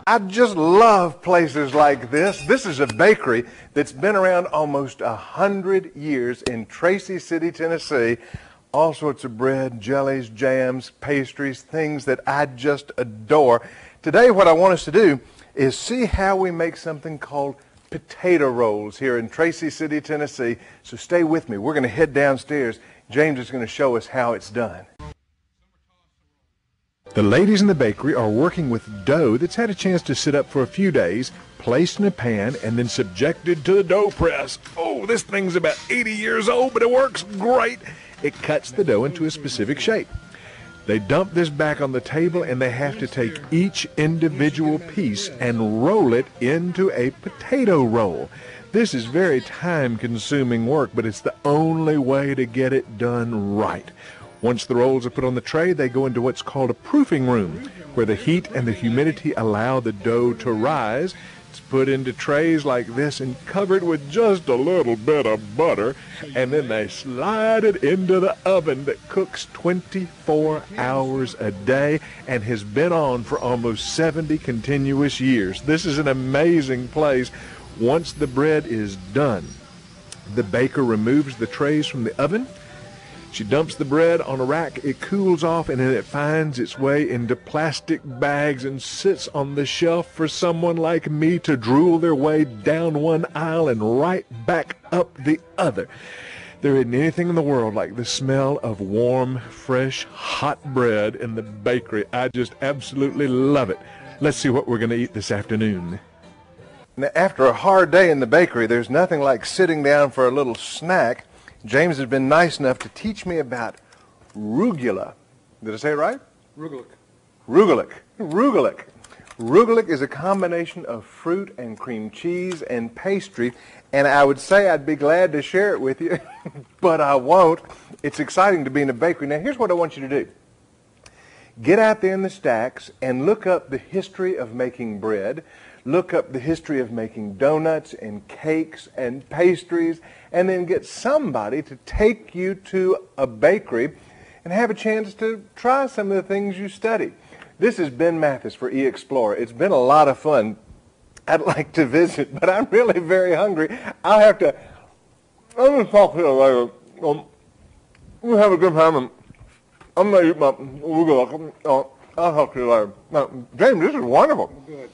I just love places like this. This is a bakery that's been around almost 100 years in Tracy City, Tennessee. All sorts of bread, jellies, jams, pastries, things that I just adore. Today what I want us to do is see how we make something called potato rolls here in Tracy City, Tennessee. So stay with me. We're going to head downstairs. James is going to show us how it's done. The ladies in the bakery are working with dough that's had a chance to sit up for a few days, placed in a pan, and then subjected to the dough press. Oh, this thing's about 80 years old, but it works great. It cuts the dough into a specific shape. They dump this back on the table, and they have to take each individual piece and roll it into a potato roll. This is very time-consuming work, but it's the only way to get it done right. Once the rolls are put on the tray, they go into what's called a proofing room, where the heat and the humidity allow the dough to rise. It's put into trays like this and covered with just a little bit of butter, and then they slide it into the oven that cooks 24 hours a day and has been on for almost 70 continuous years. This is an amazing place. Once the bread is done, the baker removes the trays from the oven. She dumps the bread on a rack, it cools off, and then it finds its way into plastic bags and sits on the shelf for someone like me to drool their way down one aisle and right back up the other. There isn't anything in the world like the smell of warm, fresh, hot bread in the bakery. I just absolutely love it. Let's see what we're going to eat this afternoon. Now, after a hard day in the bakery, there's nothing like sitting down for a little snack. James has been nice enough to teach me about rugula. Did I say it right? Rugulak. Rugulak. Rugulak. Rugulak is a combination of fruit and cream cheese and pastry, and I would say I'd be glad to share it with you, but I won't. It's exciting to be in a bakery. Now, here's what I want you to do. Get out there in the stacks and look up the history of making bread. Look up the history of making donuts and cakes and pastries, and then get somebody to take you to a bakery and have a chance to try some of the things you study. This is Ben Mathis for eXplorer. It's been a lot of fun. I'd like to visit, but I'm really very hungry. I'm going to talk to you later. You have a good time, and I'm going to eat my arugula. I'll talk to you later. Now, James, this is wonderful. Good.